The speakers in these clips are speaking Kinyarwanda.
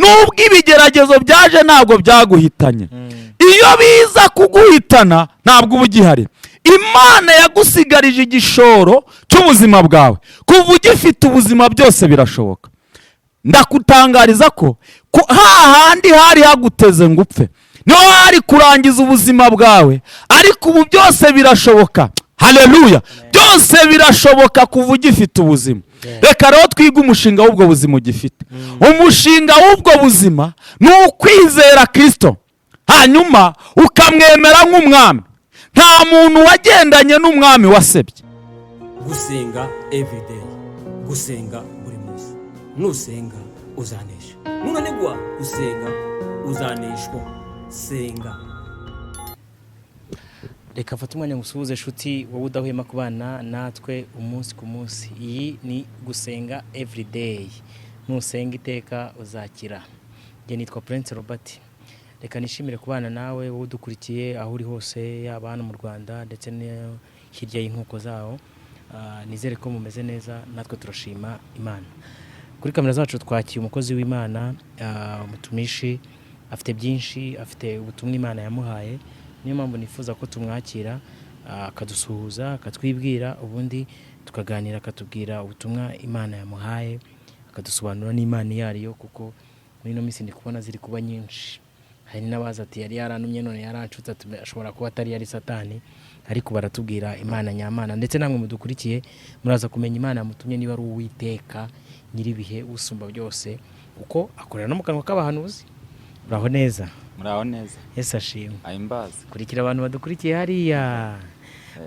nubwo ibigeragezo byaje ntabwo byaguhitanye. Iyo biza kuguhitana ntabwo uba ugihari. Imana yagusigarije igishoro cy'ubuzima bwawe. Kuva ugifite ubuzima byose birashoboka. Ndakutangariza ko hahandi hari haguteze ngo upfe niho hari kurangiza ubuzima bwawe, ariko ubu byose birashoboka. Haleluya! Byose birashoboka kuva ugifite ubuzima. Reka rero twige umushinga w'ubwo buzima ugifite. Umushinga w'ubwo buzima ni ukwizera Kristo, hanyuma ukamwemera nk'umwami. Nta muntu wagendanye n'umwami wasebye. Gusenga everyday, gusenga buri munsi. Nusenga uzanesha, nunanigwa gusenga uzaneshwa. Senga. Reka fata umwanya ngusuhuze nshuti wowe udahwema kubana natwe umunsi ku munsi. Iyi ni gusenga everyday, nusenga iteka uzakira. Nge nitwa Prince Robert. Reka nishimire kubana nawe wowe udukurikiye aho uri hose, yaba hano mu Rwanda ndetse no hirya y'inkuko zawo. Nizere ko mumeze neza, natwe turashima Imana. Kuri kamera zacu twakiye umukozi w'Imana, umutumishi, afite byinshi, afite ubutumwa Imana yamuhaye. Niyo mpamvu nifuza ko tumwakira akadusuhuza, akatwibwira, ubundi tukaganira, akatubwira ubutumwa Imana yamuhaye, akadusobanura n'Imana yariyo, kuko muri no minsi ndi kubona ziri kuba nyinshi. Hari n'abaza ati yari yaranumye none yaranshutse, ashobora kuba atari yari Satani, ariko baratubwira Imana nyamana. Ndetse namwe mudukurikiye muraza kumenya Imana yamutumye niba ari Uwiteka nyiribihe usumba byose, uko akorera no mu kanwa k'abahanuzi. Muraho neza? Muraho neza. Yesu ashimwe. Ahimbaze. Kurikira abantu badukurikiye hariya.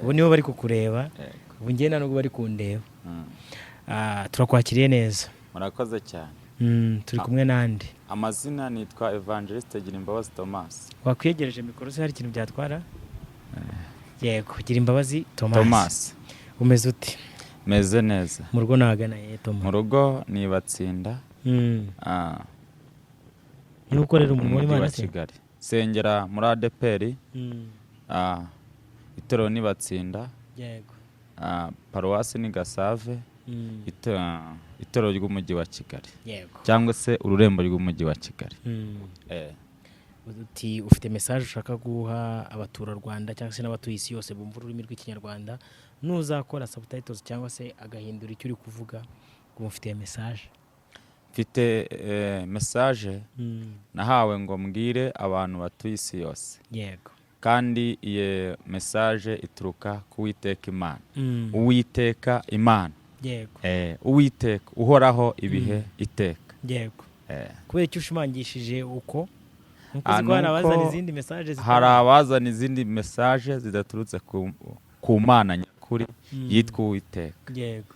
Ubu nibo bari kukureba. Ubu ngiye ntabwo bari kundeba. Turakwakiriye neza. Murakoze cyane. Turi kumwe nande. Amazina nitwa Evangeliste Girimbabazi Thomas. Wakwegereje mikoro se hari ikintu byatwara? Yego, Girimbabazi Thomas. Umeze ute? Meze neza. Mu rugo nagana ye Thomas. Mu rugo ni Batsinda. Nuko rero umuntu w'Imana se Kigali. Sengera muri ADPR. Itoro ni Batsinda. Yego. Paruwasi ni Gasave. Itoro ry'umujyi wa Kigali. Yego. Cyangwa se ururembo ry'umujyi wa Kigali. Uti ufite message ushaka guha abatura Rwanda cyangwa se n'abatuye isi yose bumva ururimi rw'Ikinyarwanda, nuzakora subtitles cyangwa se agahindura icyo uri kuvuga, kumufitiye message? Mfite message nahawe ngo mbwire abantu batuye isi yose. Yego. Kandi iyo message ituruka ku Uwiteka Imana. Uwiteka Imana. Yego. Uwiteka uhoraho ibihe iteka. Yego. Kubera icyo ushimangishije uko hari abazana izindi message zidaturutse ku Mana nyakuri yitwa Uwiteka. Yego.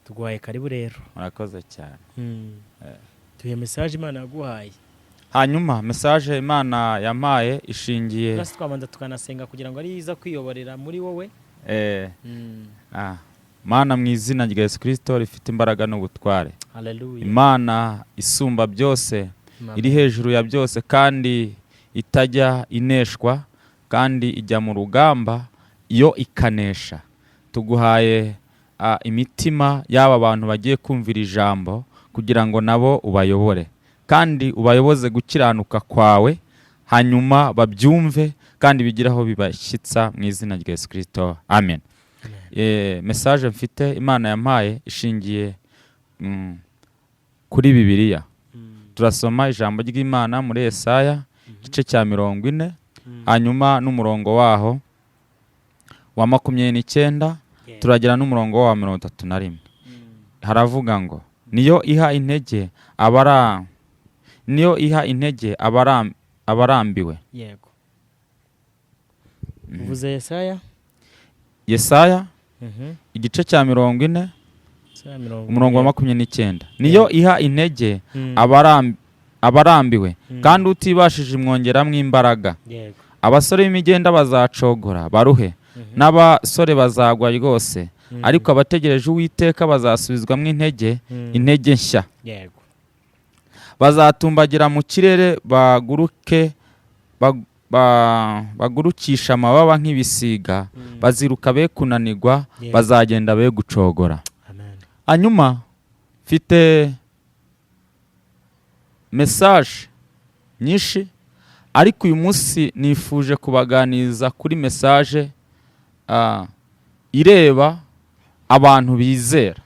Tuguhaye karibu rero. Murakoze cyane. Tuye message Imana yaguhaye. Hanyuma message Imana yampaye ishingiye. Twese twabanza tukanasenga kugira ngo ari iza kwiyoborera muri wowe. Mana mu izina rya Yesu Kristo rifite imbaraga n'ubutware. Haleluya. Imana isumba byose, iri hejuru ya byose kandi itajya ineshwa, kandi ijya mu rugamba iyo ikanesha. Tuguhaye imitima y'aba bantu bagiye kumvira ijambo kugira ngo nabo ubayobore, kandi ubayoboze gukiranuka kwawe, hanyuma babyumve kandi bigiraho bibashyitsa mu izina rya Yesu Kristo. Amen. Message mfite Imana yampaye ishingiye kuri Bibiliya. Turasoma ijambo ry'Imana muri Yesaya igice cya 40, hanyuma n'umurongo waho wa 29, turagera n'umurongo wa 31. Haravuga ngo niyo iha intege abarambiwe. Yego. Uvuze Yesaya igice cya 40 umurongo wa 29. Niyo iha intege abarambiwe, kandi utibashije imwongeramo imbaraga. Abasore b'imigenda bazacogora baruhe, n'abasore bazagwa rwose, ariko abategereje Uwiteka bazasubizwamo intege nshya. Bazatumbagira mu kirere bagurukisha amababa nk'ibisiga, baziruka be kunanirwa, bazagenda be gucogora. Hanyuma mfite message nyinshi, ariko uyu munsi nifuje kubaganiriza kuri message ireba abantu bizera.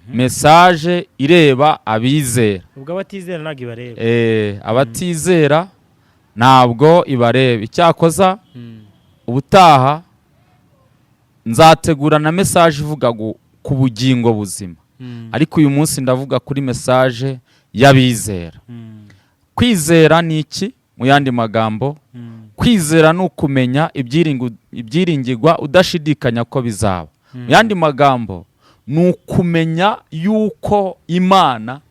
Message ireba abizera. ubwo abatizera ntabwo ibareba. Abatizera ntabwo ibareba. Icyakoza ubutaha nzategura na message ivuga ku bugingo buzima, ariko uyu munsi ndavuga kuri message y'abizera. Kwizera ni iki? Mu yandi magambo, kwizera ni ukumenya ibyiringirwa udashidikanya ko bizaba. Mu yandi magambo, ni ukumenya yuko Imana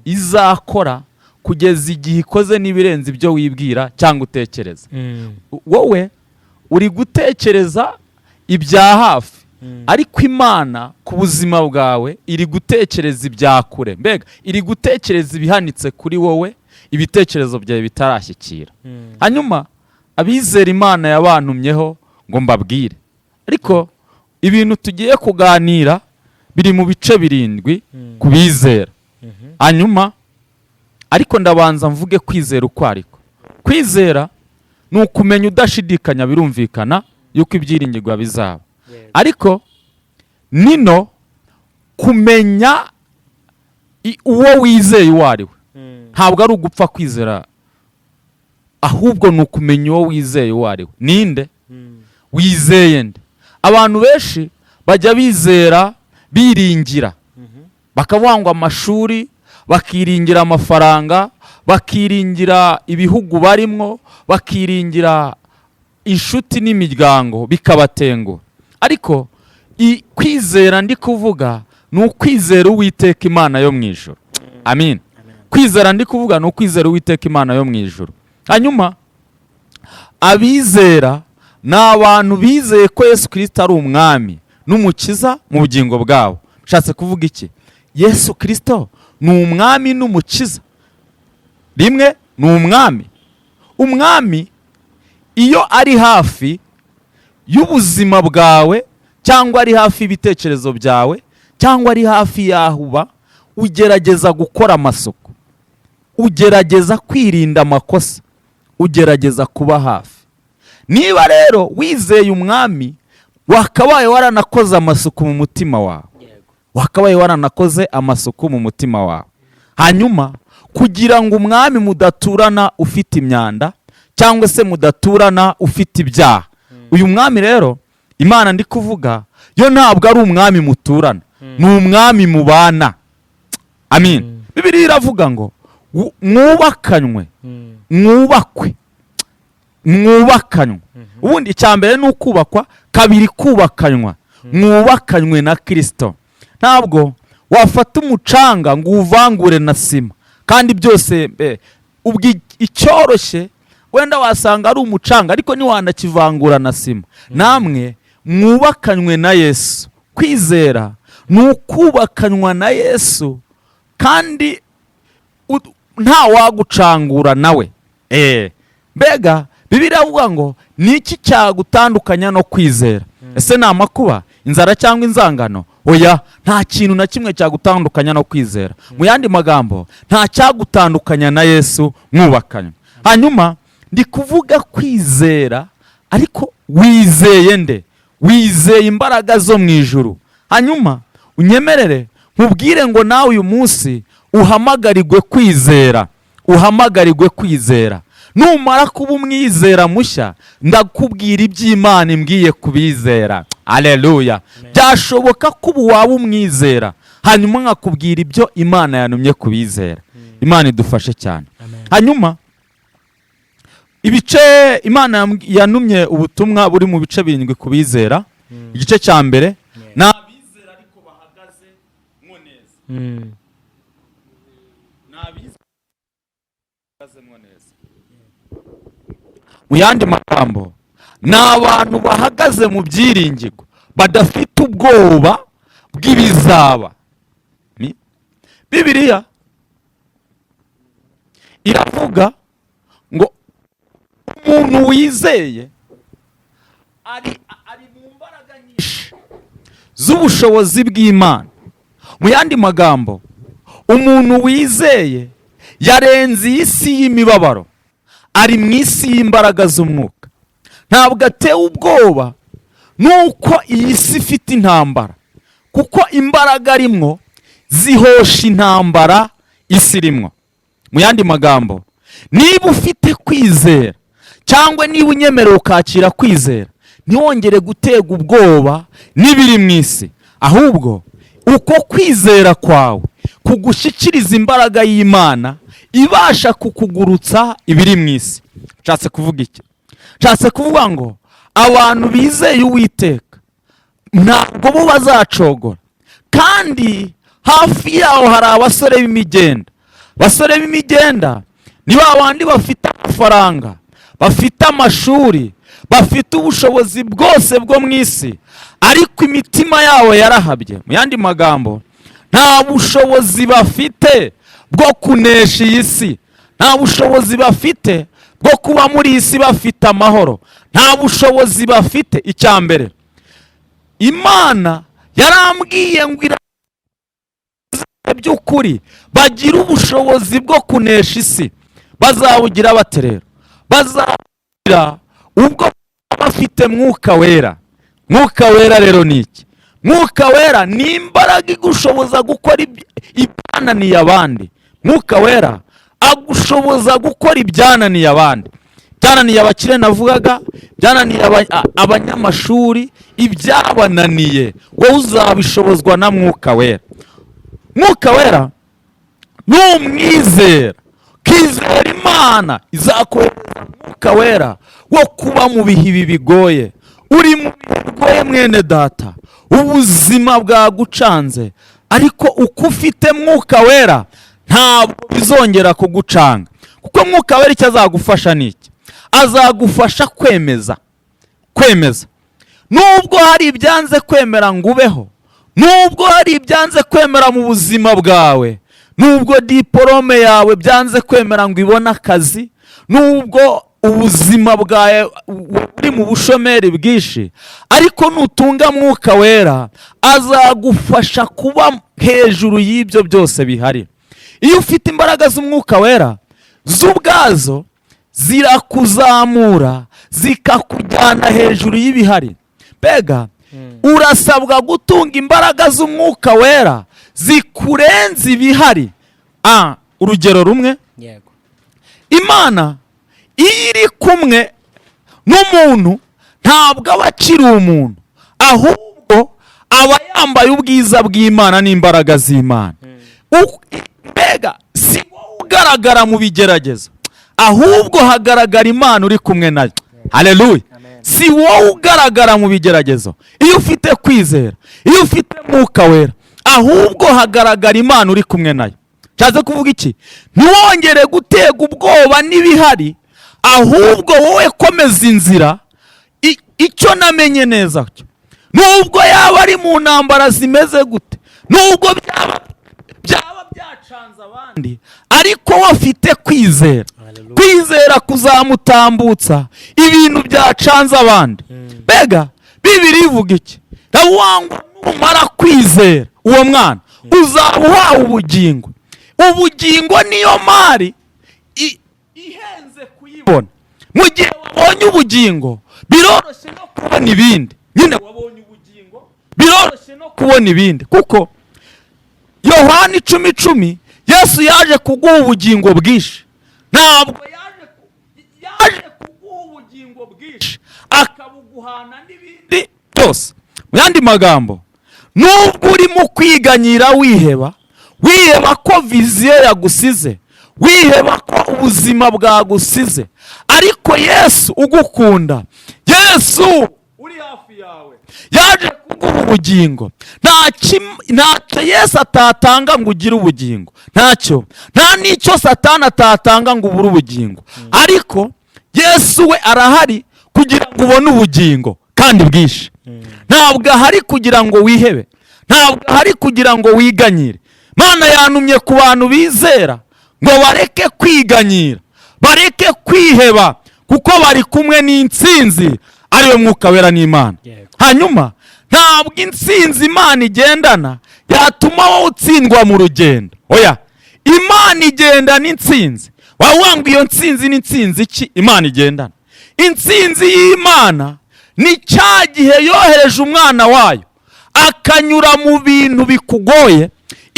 izakora kugeza igihe ikoze n'ibirenze ibyo wibwira cyangwa utekereza. Wowe uri gutekereza ibya hafi, ariko Imana ku buzima bwawe iri gutekereza ibya kure. Mbega iri gutekereza ibihanitse kuri wowe, ibitekerezo byawe bitarashyikira. Hanyuma abizera Imana yabantumyeho ngo mbabwire, ariko ibintu tugiye kuganira biri mu bice birindwi ku bizera. Hanyuma ariko ndabanza mvuge kwizera uko ariko. Kwizera ni ukumenya udashidikanya, birumvikana yuko ibyiringirwa bizaba. Ariko nino kumenya uwo wizeye uwo ari we. Ntabwo ari ugupfa kwizera, ahubwo ni ukumenya uwo wizeye uwo ari we. Ninde? Wizeye nde? Abantu benshi bajya bizera biringira, bakavuga ngo amashuri, bakiringira amafaranga, bakiringira ibihugu barimo, bakiringira inshuti n'imiryango, bikabatengura. Ariko kwizera ndi kuvuga ni ukwizera Uwiteka Imana yo mu ijuru. Amin. Kwizera ndi kuvuga ni ukwizera Uwiteka Imana yo mu ijuru. Hanyuma abizera ni abantu bizeye ko Yesu Kristo ari umwami n'umukiza mu bugingo bwabo. Nshatse kuvuga iki? Yesu Kristo ni umwami n'umukiza. Rimwe ni umwami. Umwami iyo ari hafi y'ubuzima bwawe, cyangwa ari hafi y'ibitekerezo byawe, cyangwa ari hafi y'aho uba, ugerageza gukora amasuku, ugerageza kwirinda amakosa, ugerageza kuba hafi. Niba rero wizeye umwami, wakabaye waranakoze amasuku mu mutima wawe, wakabaye waranakoze amasuku mu mutima wawe. Hanyuma kugira ngo umwami mudaturana ufite imyanda, cyangwa se mudaturana ufite ibyaha. Uyu mwami rero Imana ndi kuvuga yo ntabwo ari umwami muturana, ni umwami mubana. Amin. Bibiliya iravuga ngo mwubakanywe, mwubakanywe. Ubundi icyambere ni ukubakwa, kabiri kubakanywa, mwubakanywe na Kristo. Ntabwo wafata umucanga ngo uvangure na sima, kandi byose icyoroshye wenda wasanga ari umucanga, ariko ntiwanakivangura na sima. Namwe mwubakanywe na Yesu. Kwizera ni ukubakanywa na Yesu, kandi nta wagucangura nawe. Mbega Bibiliya iravuga ngo ni iki cyagutandukanya no kwizera? Ese ni amakuba, inzara cyangwa inzangano? Oya, nta kintu na kimwe cyagutandukanya no kwizera. Mu yandi magambo, nta cyagutandukanya na Yesu mwubakanywe. Hanyuma ndi kuvuga kwizera, ariko wizeye nde? Wizeye imbaraga zo mu ijuru. Hanyuma unyemerere nkubwire ngo nawe uyu munsi uhamagarirwe kwizera, uhamagarirwe kwizera. Numara kuba umwizera mushya, ndakubwira iby'Imana imbwiye kubizera. Haleluya. Byashoboka ko ubu waba umwizera, hanyuma nkakubwira ibyo Imana yantumye kubizera. Imana idufashe cyane. Hanyuma ibice Imana yantumye ubutumwa buri mu bice birindwi kubizera. Igice cya mbere ni abizera ariko bahagaze mo neza. Mu yandi magambo, ni abantu bahagaze mu byiringirwa, badafite ubwoba bw'ibizaba. Bibiliya iravuga ngo umuntu wizeye ari mu mbaraga nyinshi z'ubushobozi bw'Imana. Mu yandi magambo, umuntu wizeye yarenze iyi si y'imibabaro, ari mu isi y'imbaraga z'umwuka. Ntabwo atewe ubwoba nuko iyi si ifite intambara, kuko imbaraga arimwo zihosha intambara isi irimwo. Mu yandi magambo, niba ufite kwizera cyangwa niba unyemerera ukakira kwizera, ntiwongere guterwa ubwoba n'ibiri mu isi, ahubwo uko kwizera kwawe kugushyikiriza imbaraga y'Imana ibasha kukugurutsa ibiri mu isi. Nshatse kuvuga iki? Nshatse kuvuga ngo abantu bizeye Uwiteka ntabwo bo bazacogora, kandi hafi yaho hari abasore b'imigenda. Abasore b'imigenda ni ba bandi bafite amafaranga, bafite amashuri, bafite ubushobozi bwose bwo mu isi, ariko imitima yabo yarahabye. Mu yandi magambo, nta bushobozi bafite bwo kunesha iyi si, nta bushobozi bafite bwo kuba muri iyi si bafite amahoro, nta bushobozi bafite. Icya mbere, Imana yarambwiye ngo by'ukuri bagira ubushobozi bwo kunesha isi. Bazawugira bate rero? Bazagira ubwo bafite Mwuka Wera. Mwuka Wera rero ni iki? Mwuka Wera ni imbaraga igushoboza gukora ibyananiye abandi. Mwuka Wera agushoboza gukora ibyananiye abandi. Byananiye abakire navugaga, byananiye abanyamashuri, ibyabananiye wowe uzabishobozwa na Mwuka Wera. Mwuka Wera numwizera, kizera Imana izakohereza Mwuka Wera wo kuba mu bihe ibi bigoye. Uri mu bihe bigoye mwene data, ubuzima bwagucanze, ariko uko ufite Mwuka Wera ntabwo bizongera kugucanga, kuko Mwuka Wera icyo azagufasha ni iki? Azagufasha kwemeza. Nubwo hari ibyanze kwemera ngo ubeho, nubwo hari ibyanze kwemera mu buzima bwawe, nubwo diporome yawe byanze kwemera ngo ibone akazi, nubwo ubuzima bwawe buri mu bushomeri bwinshi, ariko nutunga Mwuka Wera azagufasha kuba hejuru y'ibyo byose bihari. Iyo ufite imbaraga z'Umwuka Wera, z'ubwazo zirakuzamura zikakujyana hejuru y'ibihari. Mbega urasabwa gutunga imbaraga z'Umwuka Wera zikurenza ibihari. Urugero rumwe, Imana iyo iri kumwe n'umuntu ntabwo aba akiri umuntu, ahubwo aba yambaye ubwiza bw'Imana n'imbaraga z'Imana. Mbega si wowe ugaragara mu bigeragezo, ahubwo hagaragara Imana uri kumwe nayo. Haleluya! Si wowe ugaragara mu bigeragezo. Iyo ufite kwizera, iyo ufite Mwuka Wera, ahubwo hagaragara Imana uri kumwe nayo. Nshatse kuvuga iki? Ntiwongere gutega ubwoba n'ibihari, ahubwo wowe komeza inzira. Icyo namenye neza cyo, nubwo yaba ari mu ntambara zimeze gute, nubwo byaba byacanze abandi, ariko wafite kwizera. Kwizera kuzamutambutsa ibintu byacanze abandi. Mbega Bibiri ivuga iki? Rawangwa numara kwizera uwo mwana uzaba uhawe ubugingo. Ubugingo niyo mari ihenze kuyibona. Mu gihe wabonye ubugingo, biroroshye no kubona ibindi. Nyine wabonye ubugingo, biroroshye no kubona ibindi, kuko Yohana 10:10 Yesu yaje kuguha ubugingo bwinshi. Ntabwo yaje kuguha ubugingo bwinshi akabuguhana n'ibindi byose. Mu yandi magambo, nubwo urimo kwiganyira wiheba ko viziyo yagusize, wiheba ko ubuzima bwagusize, ariko Yesu ugukunda, Yesu uri hafi yawe, yaje kuguha ubugingo. Ntacyo Yesu atatanga ngo ugire ubugingo, ntacyo. Nta n'icyo Satani atatanga ngo ubure ubugingo, ariko Yesu we arahari kugira ngo ubone ubugingo kandi bwinshi. Ntabwo ahari kugira ngo wihebe, ntabwo ahari kugira ngo wiganyire. Mana yantumye ku bantu bizera ngo bareke kwiganyira, bareke kwiheba, kuko bari kumwe n'intsinzi ariwe Mwuka Wera n'Imana. Hanyuma ntabwo intsinzi Imana igendana yatuma wowe utsindwa mu rugendo. Oya, Imana igendana intsinzi. Wawanga iyo ntsinzi ni intsinzi iki Imana igendana? Intsinzi y'Imana ni cya gihe yohereje umwana wayo akanyura mu bintu bikugoye.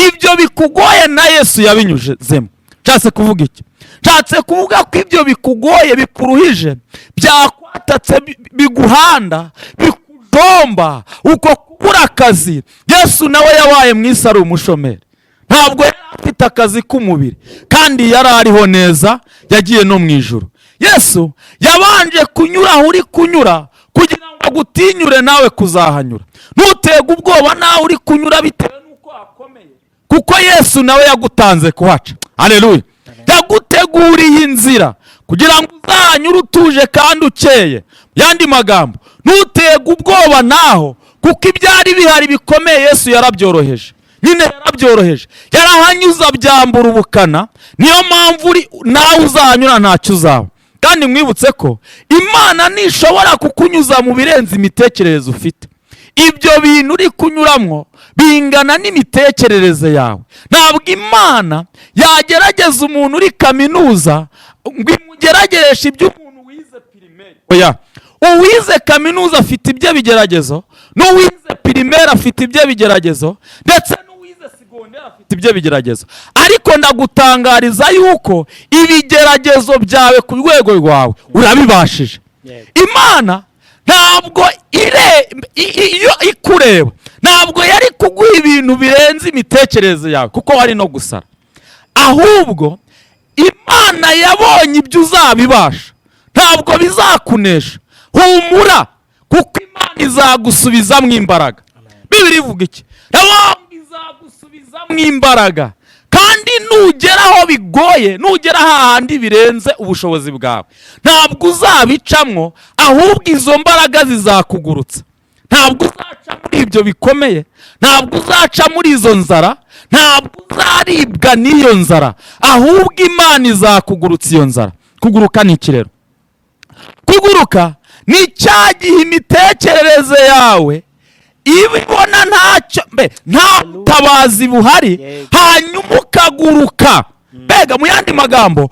Ibyo bikugoye na Yesu yabinyuzemo. Nshatse kuvuga iki? Nshatse kuvuga ko ibyo bikugoye bikuruhije, byakwatatse, biguhanda, bikudomba, uko kubura akazi. Yesu nawe yabaye mu isi ari umushomeri, ntabwo yari afite akazi k'umubiri, kandi yari ariho neza, yagiye no mu ijuru. Yesu yabanje kunyura aho uri kunyura kugira ngo agutinyure nawe kuzahanyura. Ntutege ubwoba nawe uri kunyura bitewe n'uko hakomeye, kuko Yesu nawe yagutanze kuhaca. Haleluya. Yaguteguriye inzira kugira ngo uzahanyure utuje kandi ukeye. Yandi magambo, ntutege ubwoba naho, kuko ibyari bihari bikomeye Yesu yarabyoroheje. Nyine yarabyoroheje, yarahanyuza byambura ubukana. Niyo mpamvu nawe uzahanyura ntacyo uzaba. Kandi mwibutse ko Imana ntishobora kukunyuza mu birenze imitekerereze ufite. Ibyo bintu uri kunyuramwo bingana n'imitekerereze yawe. Ntabwo Imana yagerageza umuntu uri kaminuza ngo imugeragereshe ibyo umuntu wize primaire. Oya, uwize kaminuza afite ibyo bigeragezo, n'uwize primaire afite ibyo bigeragezo, ndetse n'uwize secondaire afite ibyo bigeragezo. Ariko ndagutangariza yuko ibigeragezo byawe ku rwego rwawe urabibashije. Imana ntabwo iyo ikureba, ntabwo yari kuguha ibintu birenze imitekerereze yawe, kuko hari no gusara. Ahubwo Imana yabonye ibyo uzabibasha, ntabwo bizakunesha. Humura, kuko Imana izagusubizamo imbaraga. Bibiri ivuga iki? Ntabwo izagusubizamo imbaraga, kandi nugera aho bigoye, nugera hahandi birenze ubushobozi bwawe, ntabwo uzabicamwo, ahubwo izo mbaraga zizakugurutsa. Ntabwo uzaca muri ibyo bikomeye, ntabwo uzaca muri izo nzara, ntabwo uzaribwa n'iyo nzara, ahubwo Imana izakugurutsa iyo nzara. Kuguruka ni iki rero? Kuguruka ni cya gihe imitekerereze yawe ibibona nta butabazi buhari, hanyuma ukaguruka. Mbega mu yandi magambo,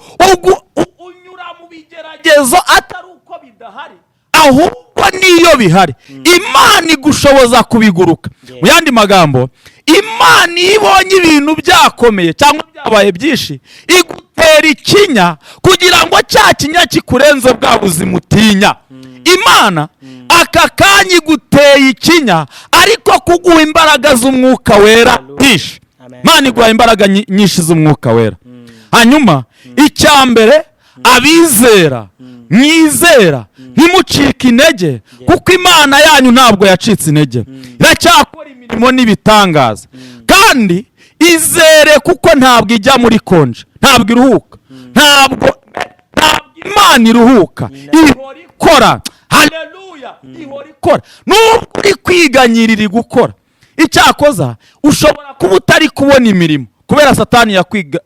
unyura mu bigeragezo atari uko bidahari, ahubwo niyo bihari. Imana igushoboza kubiguruka. Mu yandi magambo, Imana iyo ibonye ibintu byakomeye cyangwa byabaye byinshi, igutera ikinya kugira ngo cya kinya kikurenze bwa buzima utinya. Imana aka kanya iguteye ikinya, ariko kuguha imbaraga z'umwuka wera nyinshi. Imana iguha imbaraga nyinshi z'umwuka wera. Hanyuma icya mbere, abizera mwizera ntimucike intege, kuko Imana yanyu ntabwo yacitse intege, iracyakora imirimo n'ibitangaza. Kandi izere, kuko ntabwo ijya muri konje, ntabwo iruhuka, ntabwo Imana iruhuka, ihora ikora. Haleluya, ihora ikora. Nubwo uri kwiganyirira gukora, icyakoza ushobora kuba utari kubona imirimo kubera Satani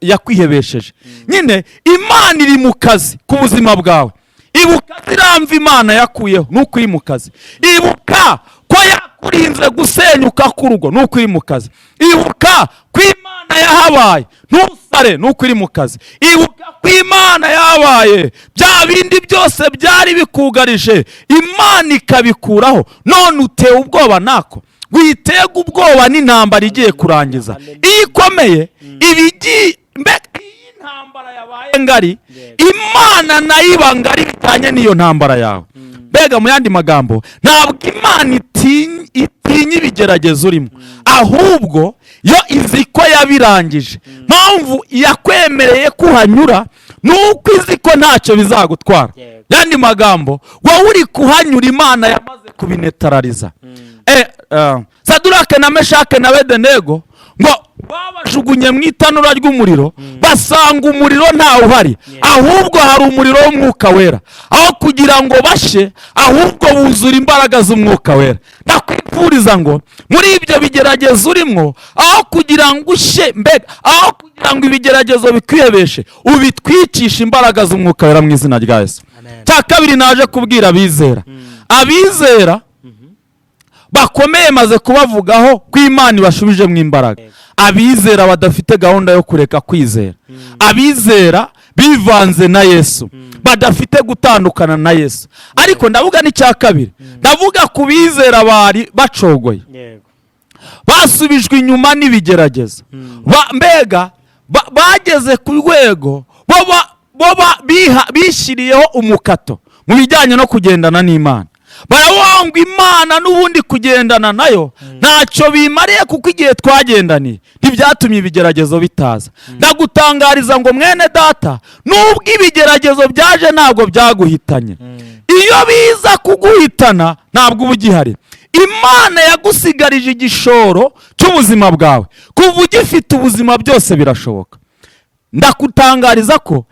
yakwihebesheje. Nyine Imana iri mu kazi ku buzima bwawe. Ibuka ziramva Imana yakuyeho, nuko iri mu kazi. Ibuka ko yakurinze gusenyuka k'urugo, nuko iri mu kazi. Ibuka ko Imana yahabaye ntusare, nuko iri mu kazi. Ibuka ko Imana yabaye bya bindi byose byari bikugarije, Imana ikabikuraho. None utewe ubwoba nako, witega ubwoba n'intambara igiye kurangiza. Iyo ikomeye iyi ntambara yabaye ngari, Imana nayo iba ngari bitanye n'iyo ntambara yawe. Mbega mu yandi magambo, ntabwo Imana itinya ibigeragezo urimo, ahubwo yo izi ko yabirangije. Mpamvu yakwemereye kuhanyura nuko izi ko ntacyo bizagutwara. Yandi magambo, wowe uri kuhanyura Imana yamaze kubinetarariza. Sadurake na Meshake na Abedenego ngo babajugunye mu itanura ry'umuriro, basanga umuriro ntawe uhari, ahubwo hari umuriro w'umwuka wera. Aho kugira ngo bashe, ahubwo buzura imbaraga z'umwuka wera. Ndakwifuriza ngo muri ibyo bigeragezo urimo, aho kugira ngo ushe, mbega aho kugira ngo ibigeragezo bikwihebeshe, ubitwikisha imbaraga z'umwuka wera mu izina rya Yesu. Cya kabiri naje kubwira abizera, abizera bakomeye maze kubavugaho ko Imana ibashubije mu imbaraga. abizera badafite gahunda yo kureka kwizera, abizera bivanze na Yesu, badafite gutandukana na Yesu. Ariko ndavuga n'icya kabiri, ndavuga ku bizera bari bacogoye, basubijwe inyuma n'ibigeragezo, mbega bageze ku rwego bishyiriyeho umukato mu bijyanye no kugendana n'Imana. Barawanga Imana n'ubundi kugendana nayo ntacyo bimariye, kuko igihe twagendaniye ntibyatumye ibigeragezo bitaza. Ndagutangariza ngo mwene data, nubwo ibigeragezo byaje ntabwo byaguhitanye. Iyo biza kuguhitana ntabwo uba ugihari. Imana yagusigarije igishoro cy'ubuzima bwawe. Kuva ugifite ubuzima byose birashoboka. Ndakutangariza ko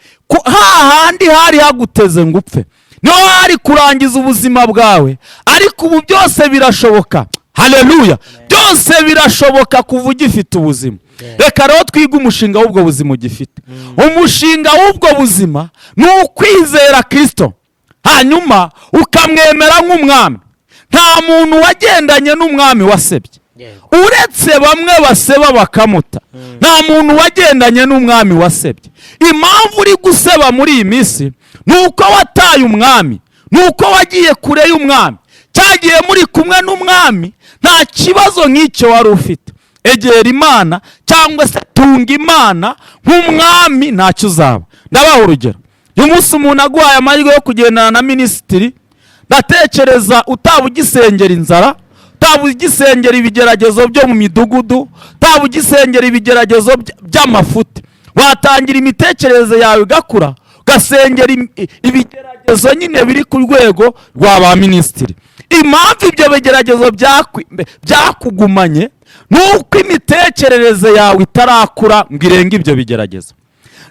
hahandi hari haguteze ngo upfe niho hari kurangiza ubuzima bwawe, ariko ubu byose birashoboka. Haleluya! Byose birashoboka kuva ugifite ubuzima. Reka rero twige umushinga w'ubwo buzima ugifite. Umushinga w'ubwo buzima ni ukwizera Kristo, hanyuma ukamwemera nk'umwami. Nta muntu wagendanye n'umwami wasebye, uretse bamwe baseba bakamuta. Nta muntu wagendanye n'umwami wasebye. Impamvu uri guseba muri iyi minsi ni uko wataye umwami, ni uko wagiye kure y'umwami. Cyagiye muri kumwe n'umwami, nta kibazo nk'icyo wari ufite. Egera Imana cyangwa se tunga Imana nk'umwami, ntacyo uzaba. Ndabaha urugero. Uyu munsi umuntu aguhaye amahirwe yo kugendana na minisitiri, ndatekereza utaba ugisengera inzara, utaba ugisengera ibigeragezo byo mu midugudu, utaba ugisengera ibigeragezo by'amafuti. Watangira imitekerereze yawe igakura, ugasengera ibigeragezo nyine biri ku rwego rwa ba minisitiri. Impamvu ibyo bigeragezo byakugumanye ni uko imitekerereze yawe itarakura ngo irenge ibyo bigeragezo.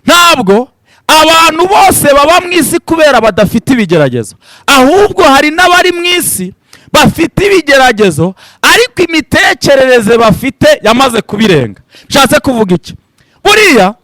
Ntabwo abantu bose baba mu isi kubera badafite ibigeragezo, ahubwo hari n'abari mu isi bafite ibigeragezo ariko imitekerereze bafite yamaze kubirenga. Nshatse kuvuga iki? Buriya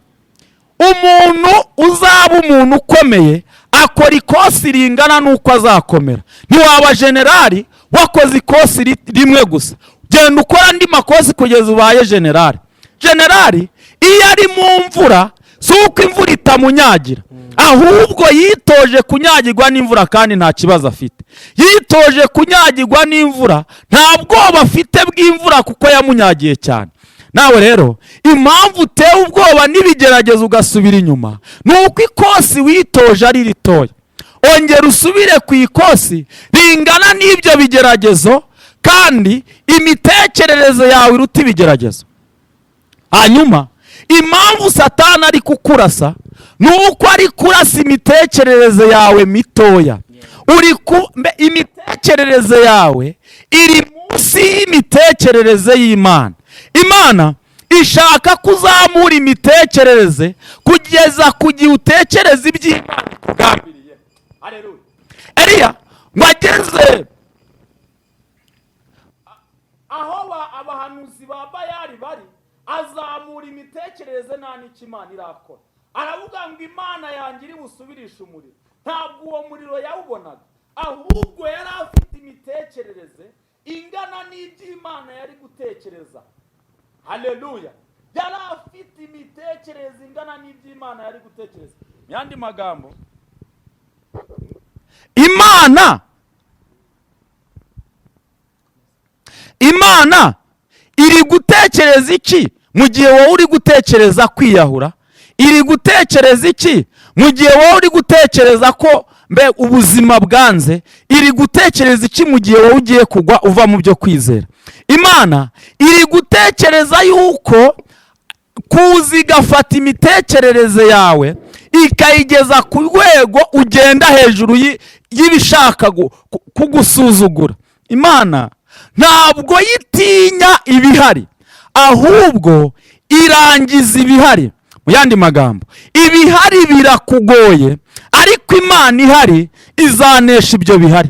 umuntu uzaba umuntu ukomeye akora ikosi ringana n'uko azakomera. Ntiwaba generali wakoze ikosi rimwe gusa, genda ukora andi makosi kugeza ubaye generali. Generali iyo ari mu mvura si uko imvura itamunyagira, ahubwo yitoje kunyagirwa n'imvura kandi nta kibazo afite. Yitoje kunyagirwa n'imvura, nta bwoba afite bw'imvura kuko yamunyagiye cyane. Nawe rero impamvu utewe ubwoba n'ibigeragezo ugasubira inyuma ni uko ikosi witoje ari ritoya. Ongera usubire ku ikosi ringana n'ibyo bigeragezo, kandi imitekerereze yawe iruta ibigeragezo. Hanyuma impamvu Satani ari kukurasa ni uko ari kurasa imitekerereze yawe mitoya. Imitekerereze yawe iri munsi y'imitekerereze y'Imana. Imana ishaka kuzamura imitekerereze kugeza ku gihe utekereza iby'Imana ikugambiriye. Haleluya! Eliya ngo ageze aho abahanuzi ba Bayali bari, azamura imitekerereze nta n'icyo Imana irakora. Aravuga ngo Imana yanjye iri busubirishe umuriro. Ntabwo uwo muriro yawubonaga, ahubwo yari afite imitekerereze ingana n'iby'Imana yari gutekereza. Haleluya! Yari afite imitekerereze ingana n'iby'Imana yari gutekereza. Mu yandi magambo, Imana iri gutekereza iki mu gihe wowe uri gutekereza kwiyahura? Iri gutekereza iki mu gihe wowe uri gutekereza ko ubuzima bwanze? Iri gutekereza iki mu gihe wowe ugiye kugwa uva mu byo kwizera? Imana iri gutekereza yuko kuza igafata imitekerereze yawe ikayigeza ku rwego ugenda hejuru y'ibishaka kugusuzugura. Imana ntabwo yitinya ibihari, ahubwo irangiza ibihari. Mu yandi magambo, ibihari birakugoye, ariko Imana ihari izanesha ibyo bihari.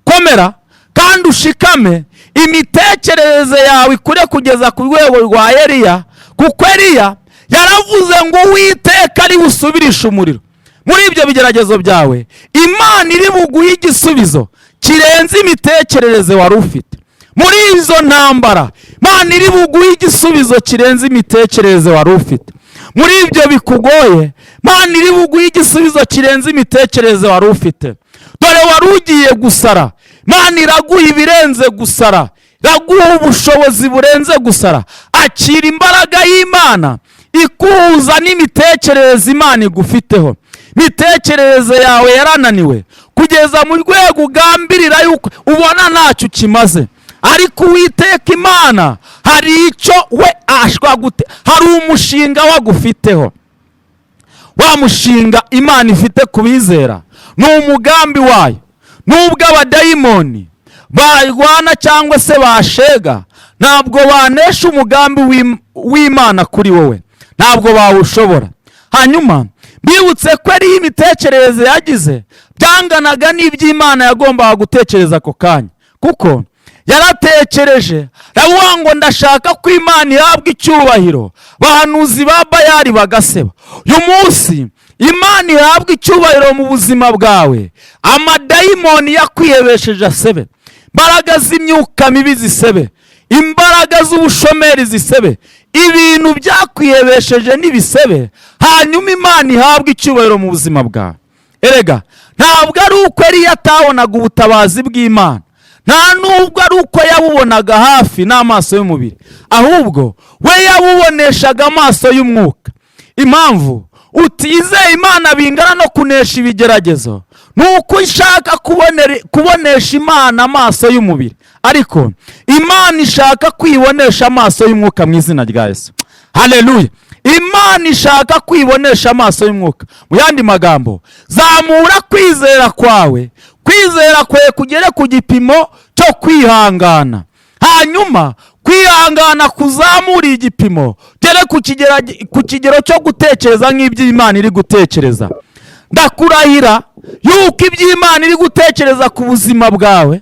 Komera kandi ushikame, imitekerereze yawe ikure kugeza ku rwego rwa Eliya, kuko Eliya yaravuze ngo Uwiteka ari busubirishe umuriro. Muri ibyo bigeragezo byawe Imana iri buguhe igisubizo kirenze imitekerereze wari ufite. muri izo ntambara Imana iri buguhe igisubizo kirenze imitekerereze wari ufite. Muri ibyo bikugoye Imana iri buguhe igisubizo kirenze imitekerereze wari ufite. Dore wari ugiye gusara, Imana iraguha ibirenze gusara, iraguha ubushobozi burenze gusara. Akira imbaraga y'Imana ikuhuza n'imitekerereze Imana igufiteho. Imitekerereze yawe yarananiwe kugeza mu rwego ugambirira yuko ubona ntacyo kimaze, ariko Uwiteka Imana hari icyo we ashwa gute, hari umushinga wagufiteho. Wa mushinga Imana ifite kubizera ni umugambi wayo. Nubwo abadayimoni barwana cyangwa se bashega, ntabwo banesha umugambi w'Imana kuri wowe, ntabwo bawushobora. Hanyuma bibutse ko ari imitekerereze yagize byanganaga n'iby'Imana yagombaga gutekereza ako kanya, kuko yaratekereje aravuga ngo ndashaka ko Imana ihabwa icyubahiro. Abahanuzi ba Bayali bagaseba. Uyu munsi Imana ihabwa icyubahiro mu buzima bwawe, amadayimoni yakwihebesheje asebe, imbaraga z'imyuka mibi zisebe, imbaraga z'ubushomeri zisebe, ibintu byakwihebesheje n'ibisebe, hanyuma Imana ihabwa icyubahiro mu buzima bwawe. Erega ntabwo ari uko yari yatabonaga ubutabazi bw'Imana, nta nubwo ari uko yabubonaga hafi n'amaso y'umubiri, ahubwo we yabuboneshaga amaso y'umwuka. Impamvu utizeye Imana bingana no kunesha ibigeragezo nuko ishaka kubonesha Imana amaso y'umubiri, ariko Imana ishaka kwibonesha amaso y'umwuka mu izina rya Yesu. Haleluya. Imana ishaka kwibonesha amaso y'umwuka. Mu yandi magambo, zamura kwizera kwawe, kwizera kwawe kugere ku gipimo cyo kwihangana, hanyuma kwihangana kuzamura igipimo gere ku kigero cyo gutekereza nk'iby'Imana iri gutekereza. Ndakurahira yuko iby'Imana iri gutekereza ku buzima bwawe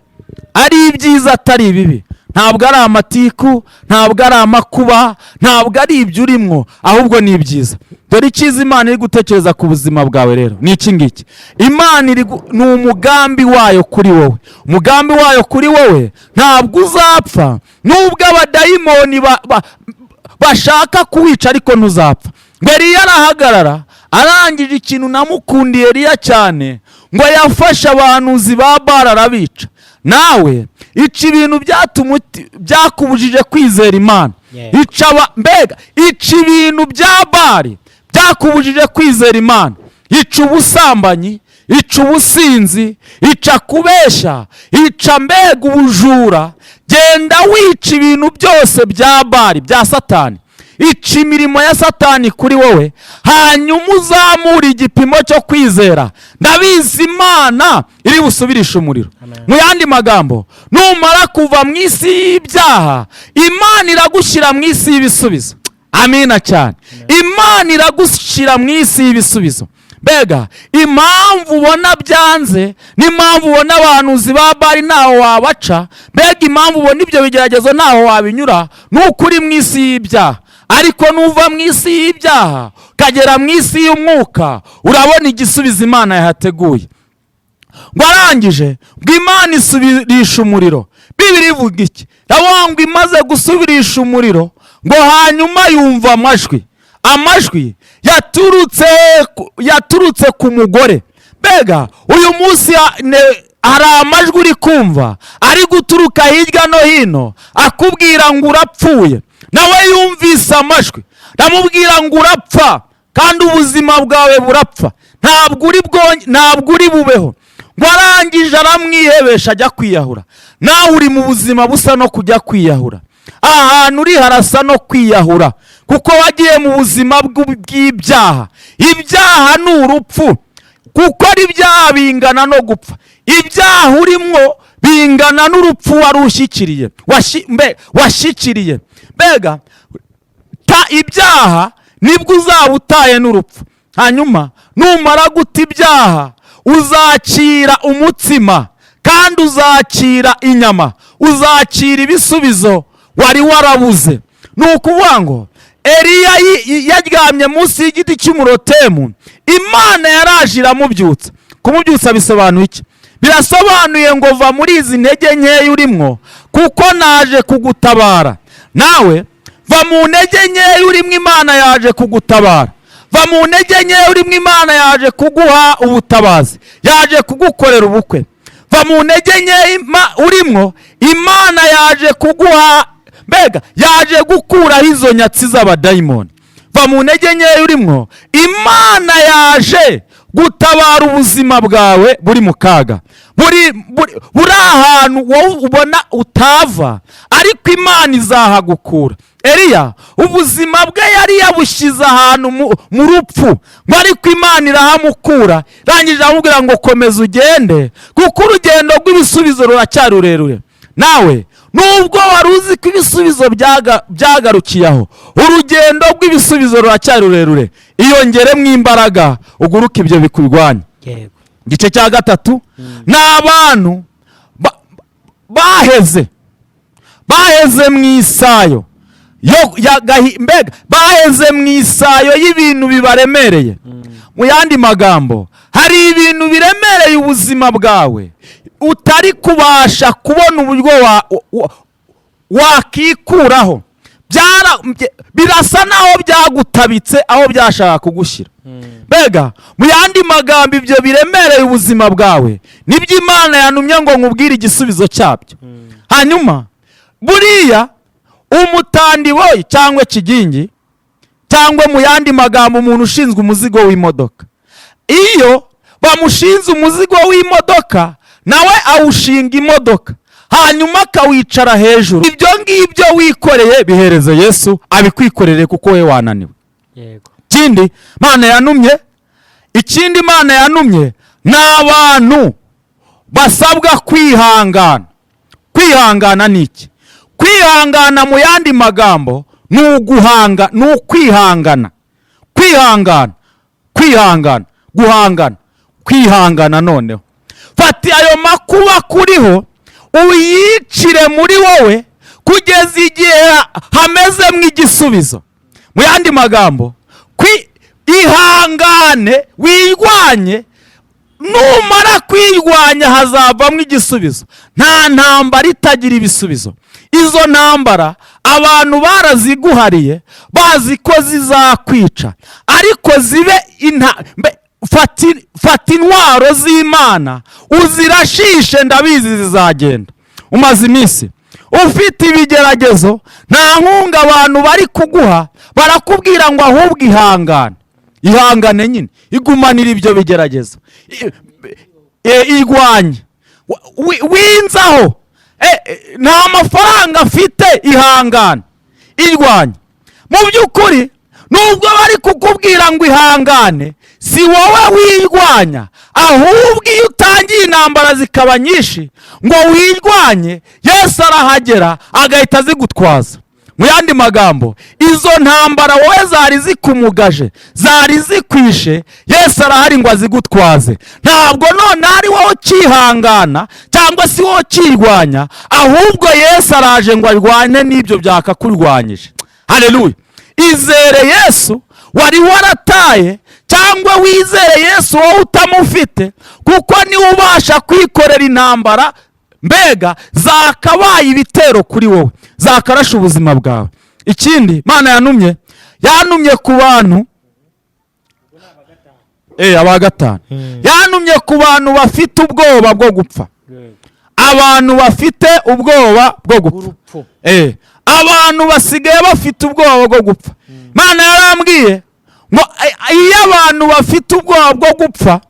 ari ibyiza atari ibibi. Ntabwo ari amatiku, ntabwo ari amakuba, ntabwo ari ibyo urimo, ahubwo ni ibyiza. Dore icyiza Imana iri gutekereza ku buzima bwawe rero ni iki ngiki. Imana ni umugambi wayo kuri wowe. Umugambi wayo kuri wowe ntabwo uzapfa, nubwo abadayimoni bashaka kuwica, ariko ntuzapfa. Eliya arahagarara, arangije ikintu namukundiye Eliya cyane, ngo yafashe abahanuzi ba Bali arabica. Nawe ica ibintu byakubujije kwizera Imana. Mbega ica ibintu bya Bali byakubujije kwizera Imana. Ica ubusambanyi, ica ubusinzi, ica kubeshya, ica mbega ubujura. Genda wica ibintu byose bya Bali, bya Satani. Ica imirimo ya Satani kuri wowe, hanyuma uzamura igipimo cyo kwizera. Ndabizi Imana iri busubirisha umuriro. Mu yandi magambo, numara kuva mu isi y'ibyaha, Imana iragushyira mu isi y'ibisubizo. Amina cyane. Imana iragushyira mu isi y'ibisubizo. Mbega impamvu ubona byanze, n'impamvu ubona abahanuzi ba Bali ntaho wabaca, mbega impamvu ubona ibyo bigeragezo ntaho wabinyura, nuko uri mu isi y'ibyaha. Ariko nuva mu isi y'ibyaha ukagera mu isi y'umwuka, urabona igisubizo Imana yahateguye. Ngo arangije ngo Imana isubirisha umuriro. Bibiri ivuga iki? Ndavuga ngo imaze gusubirisha umuriro, ngo hanyuma yumva amajwi yaturutse ku mugore. Mbega uyu munsi hari amajwi uri kumva ari guturuka hirya no hino akubwira ngo urapfuye. Nawe yumvise amajwi ndamubwira ngo urapfa, kandi ubuzima bwawe burapfa, ntabwo uri bubeho. Ngo arangije aramwihebesha ajya kwiyahura. Nawe uri mu buzima busa no kujya kwiyahura. Ahantu uri harasa no kwiyahura, kuko wagiye mu buzima bw'ibyaha. Ibyaha ni urupfu, kuko ari ibyaha bingana no gupfa. Ibyaha urimo bingana n'urupfu wari washyikiriye. Mbega ibyaha nibwo uzaba utaye n'urupfu. Hanyuma numara guta ibyaha uzakira umutsima, kandi uzakira inyama, uzakira ibisubizo wari warabuze. Ni ukuvuga ngo Eliya yaryamye munsi y'igiti cy'umurotemu, Imana yaraje iramubyutsa. Kumubyutsa bisobanuye iki? Birasobanuye ngo va muri izi ntege nkeya urimo, kuko naje kugutabara. Nawe va mu ntege nkeya urimo, Imana yaje kugutabara. Va mu ntege nkeya urimo, Imana yaje kuguha ubutabazi, yaje kugukorera ubukwe. Va mu ntege nkeya urimo, Imana yaje kuguha, mbega yaje gukuraho izo nyatsi z'abadayimoni. Va mu ntege nkeya urimo, Imana yaje gutabara ubuzima bwawe buri mu kaga, buri ahantu wowe ubona utava, ariko Imana izahagukura. Eliya ubuzima bwe yari yabushyize ahantu mu rupfu, ngo ariko Imana irahamukura, rangije amubwira ngo komeza ugende, kuko urugendo rw'ibisubizo ruracyari rurerure. Nawe nubwo wari uzi ko ibisubizo byagarukiye aho, urugendo rw'ibisubizo ruracyari rurerure. Iyongeremo imbaraga uguruke ibyo bikurwanya. Igice cya gatatu ni abantu baheze mu isayo, mbega baheze mu isayo y'ibintu bibaremereye. Mu yandi magambo, hari ibintu biremereye ubuzima bwawe utari kubasha kubona uburyo wakikuraho. Birasa naho byagutabitse aho byashaka kugushyira. Mbega mu yandi magambo, ibyo biremereye ubuzima bwawe nibyo Imana yantumye ngo nkubwire igisubizo cyabyo. Hanyuma buriya umutandi wowe cyangwa kigingi, cyangwa mu yandi magambo umuntu ushinzwe umuzigo w'imodoka, iyo bamushinze umuzigo w'imodoka, nawe awushinga imodoka, hanyuma akawicara hejuru. Ibyo ngibyo wikoreye bihereze Yesu abikwikorere, kuko we wananiwe. Ikindi Imana yantumye ni abantu basabwa kwihangana. Kwihangana ni iki? Kwihangana mu yandi magambo ni ukwihangana. Kwihangana noneho. Fata ayo makuba kuriho uyicire muri wowe kugeza igihe hamezemo igisubizo. Mu yandi magambo, ihangane wirwanye, numara kwirwanya hazavamo igisubizo. Nta ntambara itagira ibisubizo. Izo ntambara abantu baraziguhariye bazi ko zizakwica, ariko zibe fata intwaro z'Imana uzirashishe, ndabizi zizagenda. Umaze iminsi ufite ibigeragezo, nta nkunga abantu bari kuguha, barakubwira ngo ahubwo ihangane nyine, igumanira ibyo bigeragezo, irwanye, winzaho, nta mafaranga afite, ihangane, irwanye. Mu by'ukuri nubwo bari kukubwira ngo ihangane, si wowe wirwanya, ahubwo iyo utangiye intambara zikaba nyinshi ngo wirwanye, Yesu arahagera agahita zigutwaza. Mu yandi magambo, izo ntambara wowe zari zikumugaje, zari zikwishe, Yesu arahari ngo azigutwaze. Ntabwo none ari wowe ukihangana cyangwa si wowe ukirwanya, ahubwo Yesu araje ngo arwane n'ibyo byakakurwanyije. Haleluya! Izere Yesu wari warataye, cyangwa wizere Yesu wowe utamufite, kuko niwe ubasha kwikorera intambara, mbega zakabaye ibitero kuri wowe, zakarasha ubuzima bwawe. Ikindi Imana yantumye ku bantu, abagatanu, yantumye ku bantu bafite ubwoba bwo gupfa. Abantu bafite ubwoba bwo gupfa, abantu basigaye bafite ubwoba bwo gupfa. Imana yarambwiye ngo iyo abantu bafite ubwoba bwo gupfa,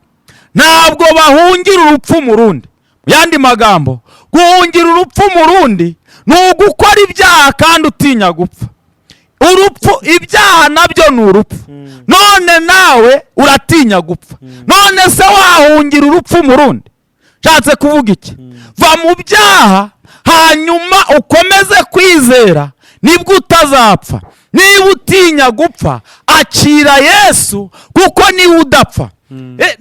ntabwo bahungira urupfu mu rundi. Mu yandi magambo, guhungira urupfu mu rundi ni ugukora ibyaha kandi utinya gupfa. Ibyaha nabyo ni urupfu. None nawe uratinya gupfa, none se wahungira urupfu mu rundi? Nshatse kuvuga iki? Va mu byaha, hanyuma ukomeze kwizera, nibwo utazapfa. Niba utinya gupfa, akira Yesu, kuko niwe udapfa.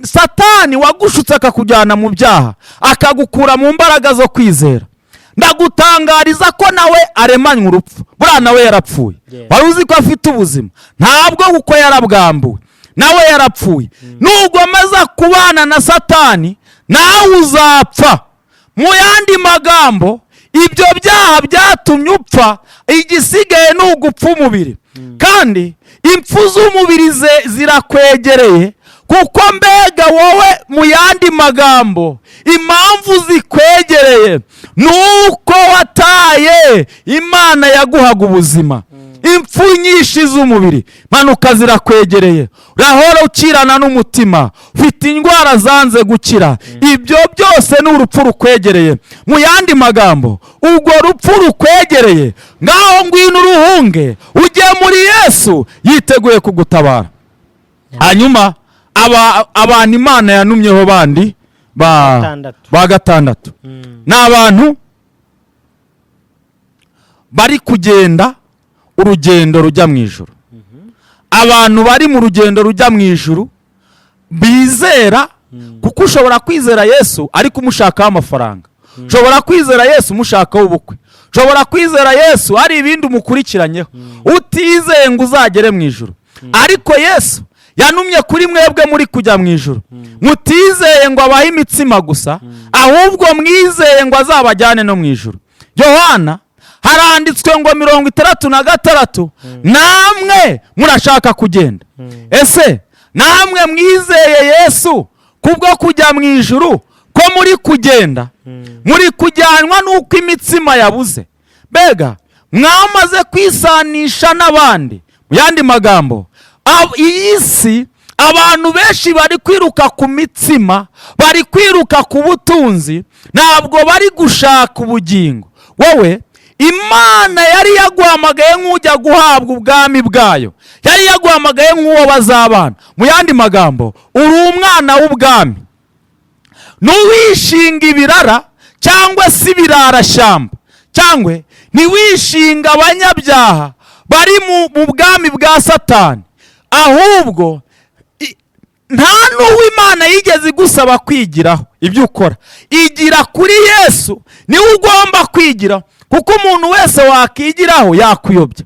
Satani wagushutse akakujyana mu byaha, akagukura mu mbaraga zo kwizera. Ndagutangariza ko nawe aremanywe urupfu. Buriya nawe yarapfuye. Wari uzi ko afite ubuzima? Ntabwo kuko yarabwambuwe, nawe yarapfuye. Nugomeza kubana na Satani, nawe uzapfa. Mu yandi magambo, ibyo byaha byatumye upfa, igisigaye ni ugupfa umubiri. kandi impfu z'umubiri zirakwegereye, kuko mbega wowe mu yandi magambo impamvu zikwegereye ni uko wataye Imana yaguhaga ubuzima. Impfu nyinshi z'umubiri, mpanuka zirakwegereye, urahora ukirana n'umutima, ufite indwara zanze gukira. Ibyo byose ni urupfu rukwegereye. Mu yandi magambo, ubwo rupfu rukwegereye, ngaho ngwino uruhunge ujye muri Yesu, yiteguye kugutabara. Hanyuma abantu Imana yanumyeho bandi ba gatandatu, ni abantu bari kugenda urugendo rujya mu ijuru. Abantu bari mu rugendo rujya mu ijuru bizera, kuko ushobora kwizera Yesu ariko umushakaho amafaranga, ushobora kwizera Yesu umushakaho ubukwe, ushobora kwizera Yesu hari ibindi umukurikiranyeho, utizeye ngo uzagere mu ijuru. Ariko Yesu yanumye kuri mwebwe muri kujya mu ijuru, mutizeye ngo abahe imitsima gusa, ahubwo mwizeye ngo azabajyane no mu ijuru. Yohana haranditswe ngo 66, namwe murashaka kugenda. Ese namwe mwizeye Yesu kubwo kujya mu ijuru, ko muri kugenda, muri kujyanwa n'uko imitsima yabuze? Mbega mwamaze kwisanisha n'abandi. Mu yandi magambo, iyi si abantu benshi bari kwiruka ku mitsima, bari kwiruka ku butunzi, ntabwo bari gushaka ubugingo. Wowe Imana yari yaguhamagaye nk'ujya guhabwa ubwami bwayo, yari yaguhamagaye nk'uwo bazabana. Mu yandi magambo, uri umwana w'ubwami. Ntuwishinga ibirara cyangwa se ibirarashyamba, cyangwa ntiwishinga abanyabyaha bari mu bwami bwa Satani. Ahubwo nta n'uwo Imana yigeze igusaba kwigiraho ibyo ukora. Igira kuri Yesu, niwe ugomba kwigira, kuko umuntu wese wakigiraho yakuyobya.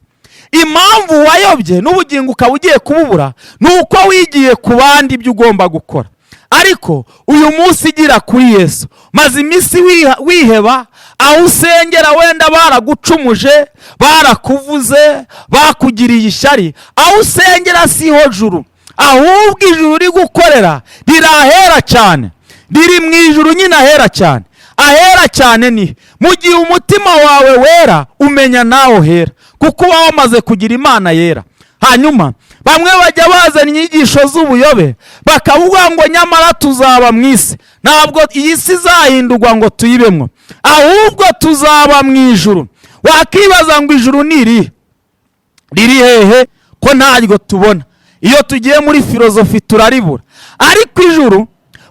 Impamvu wayobye n'ubugingo ukaba ugiye kububura ni uko wigiye ku bandi ibyo ugomba gukora. Ariko uyu munsi igira kuri Yesu, maze iminsi wiheba, aho usengera wenda baragucumuje, barakuvuze, bakugiriye ishyari. Aho usengera siho juru, ahubwo ijuru rigukorera rirahera cyane, riri mu ijuru nyine ahera cyane. Ahera cyane ni mu gihe umutima wawe wera, umenya naho hera, kuko uba wamaze kugira Imana yera. Hanyuma bamwe bajya bazana inyigisho z'ubuyobe, bakavuga ngo nyamara tuzaba mu isi. Ntabwo iyi si izahindurwa ngo tuyibemwo, ahubwo tuzaba mu ijuru. Wakibaza ngo ijuru ni irihe? Riri hehe ko ntaryo tubona? Iyo tugiye muri filozofi turaribura. Ariko ijuru,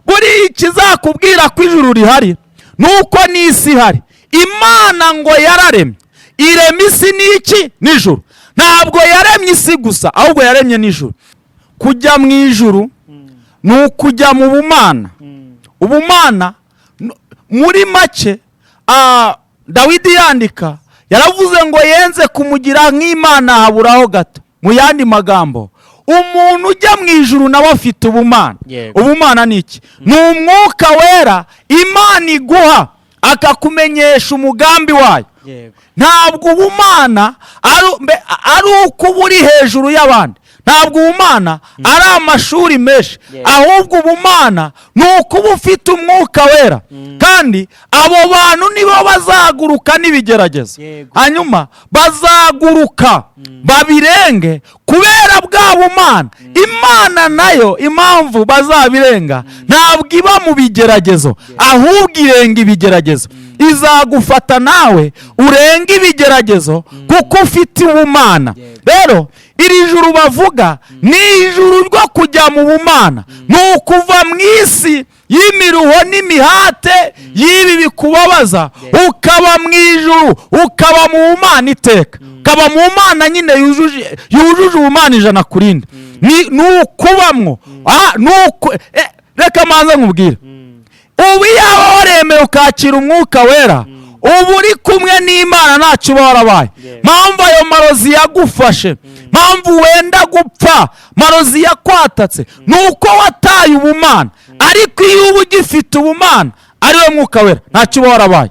buri ikizakubwira ko ijuru rihari nuko n'isi ihari. Imana ngo yararemye, irema isi n'iki? N'ijuru. Ntabwo yaremye isi gusa, ahubwo yaremye n'ijuru. Kujya mu ijuru ni ukujya mu bumana. Ubumana muri make, Dawidi yandika yaravuze ngo yenze kumugira nk'Imana haburaho gato. Mu yandi magambo, umuntu ujya mu ijuru nawe afite ubumana. Ubumana ni iki? Ni umwuka wera Imana iguha akakumenyesha umugambi wayo. Ntabwo ubumana ari uko uri hejuru y'abandi. Ntabwo ubumana ari amashuri menshi, ahubwo ubumana ni uko uba ufite umwuka wera. Kandi abo bantu nibo bazaguruka n'ibigeragezo. Hanyuma bazaguruka babirenge kubera bwa bumana. Imana nayo impamvu bazabirenga ntabwo iba mu bigeragezo, ahubwo irenga ibigeragezo. Izagufata nawe urenga ibigeragezo kuko ufite ubumana. Rero iri juru bavuga ni ijuru ryo kujya mu bumana, ni ukuva mu isi y'imiruho n'imihate y'ibi bikubabaza, ukaba mu ijuru, ukaba mu bumana iteka, ukaba mu bumana nyine yujuje ubumana 100%. Ni ukubamwo. Reka manza nkubwire, ubu yaba waremeye ukakira umwuka wera, ubu uri kumwe n'Imana ntacyo uba warabaye. Mpamvu ayo marozi yagufashe, mpamvu wenda gupfa, marozi yakwatatse, ni uko wataye ubumana. Ariko iyo uba ugifite ubumana, ari we mwuka wera, ntacyo uba warabaye.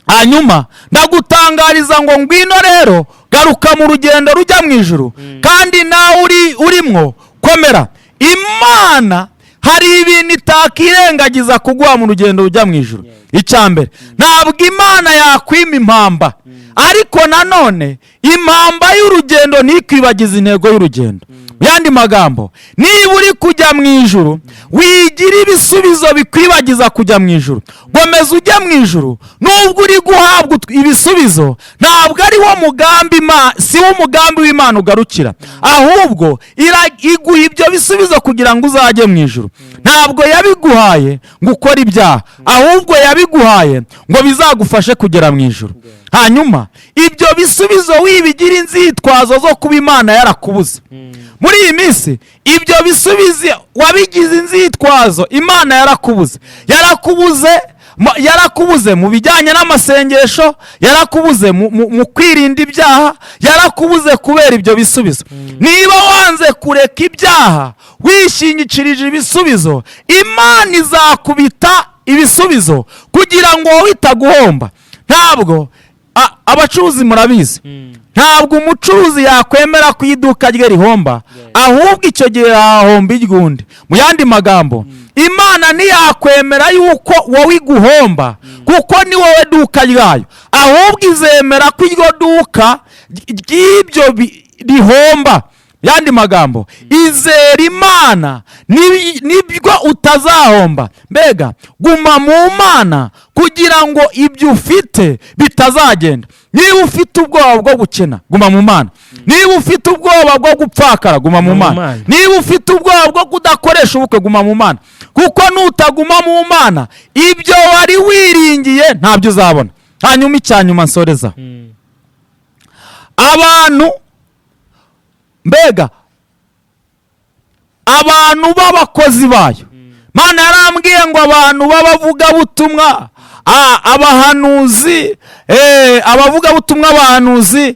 hanyuma ndagutangariza ngo ngwino rero garuka mu rugendo rujya mu ijuru kandi nawe urimwo komera. Imana hari ibintu itakirengagiza kuguha mu rugendo rujya mu ijuru. Icya mbere, ntabwo Imana yakwima impamba, ariko nanone impamba y'urugendo ntikwibagize intego y'urugendo. Mu yandi magambo, niba uri kujya mu ijuru wigira ibisubizo bikwibagiza kujya mu ijuru, gomeza ujye mu ijuru. Nubwo uri guhabwa ibisubizo, ntabwo ari wo mugambi si wo mugambi w'Imana ugarukira, ahubwo iguha ibyo bisubizo kugira ngo uzajye mu ijuru. Ntabwo yabiguhaye ngo ukore ibyaha, ahubwo yabiguhaye ngo bizagufashe kugera mu ijuru. Hanyuma ibyo bisubizo wibigira inzitwazo zo kuba Imana yarakubuze. Muri iyi minsi ibyo bisubizo wabigize inzitwazo, Imana yarakubuze mu bijyanye n'amasengesho, yarakubuze mu kwirinda ibyaha, yarakubuze kubera ibyo bisubizo. Niba wanze kureka ibyaha wishingikirije ibisubizo, Imana izakubita ibisubizo kugira ngo wowe itaguhomba. Ntabwo abacuruzi murabizi, ntabwo umucuruzi yakwemera ko iduka rye rihomba, ahubwo icyo gihe hahomba iry'undi. Mu yandi magambo, Imana ntiyakwemera yuko wowe iguhomba kuko ni wowe duka ryayo, ahubwo izemera ko iryo duka ry'ibyo rihomba. Yandi magambo, izera Imana nibwo utazahomba. Mbega guma mu Mana kugira ngo ibyo ufite bitazagenda. Niba ufite ubwoba bwo gukena, guma mu Mana. Niba ufite ubwoba bwo gupfakara, guma mu Mana. Niba ufite ubwoba bwo kudakoresha ubukwe, guma mu Mana. Kuko nutaguma mu Mana, ibyo wari wiringiye ntabyo uzabona. Hanyuma icyanyuma nsoreza, abantu b'abakozi bayo, Mana yarambwiye ngo abantu b'abavugabutumwa, abahanuzi, abavugabutumwa, abahanuzi,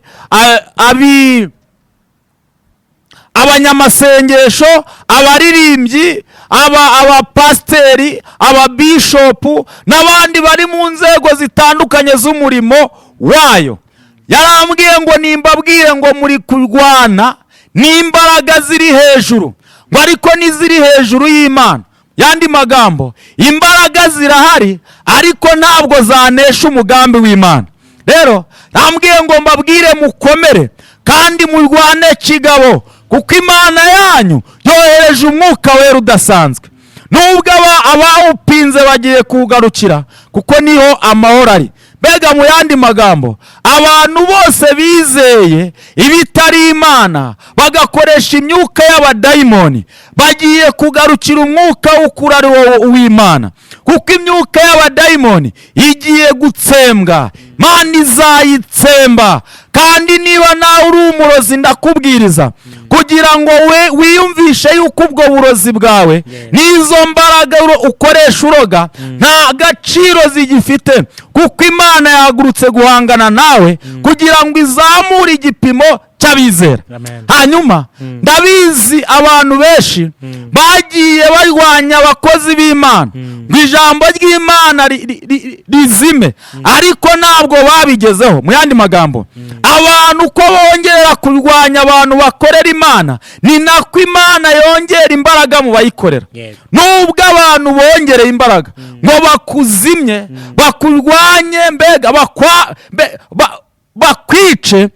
abanyamasengesho, abaririmbyi, abapasiteri, ababishopu n'abandi bari mu nzego zitandukanye z'umurimo wayo, yarambwiye ngo nimbabwire ngo muri kurwana n'imbaraga ziri hejuru, ngo ariko n'iziri hejuru y'Imana. Yandi magambo, imbaraga zirahari ariko ntabwo zanesha umugambi w'Imana. Rero nambwiye ngo mbabwire mukomere kandi murwane kigabo, kuko Imana yanyu yohereje umwuka wera udasanzwe. Nubwo abawupinze bagiye kugarukira, kuko niho amahoro ari. Mbega mu yandi magambo, abantu bose bizeye ibitari Imana bagakoresha imyuka y'abadayimoni, bagiye kugarukira umwuka w'ukuri ari wo w'Imana, kuko imyuka y'abadayimoni igiye gutsembwa. Imana izayitsemba. Kandi niba nawe uri umurozi, ndakubwiriza kugira ngo wiyumvishe yuko ubwo burozi bwawe n'izo mbaraga ukoresha uroga nta gaciro zigifite, kuko Imana yahagurutse guhangana nawe kugira ngo izamure igipimo cy'abizera. Hanyuma ndabizi abantu benshi bagiye barwanya abakozi b'Imana ngo ijambo ry'Imana rizime, ariko ntabwo babigezeho. Mu yandi magambo, abantu uko bongera kurwanya abantu bakorera Imana, ni nako Imana yongera imbaraga mu bayikorera. Nubwo abantu bongereye imbaraga ngo bakuzimye, bakurwanye, mbega bakwice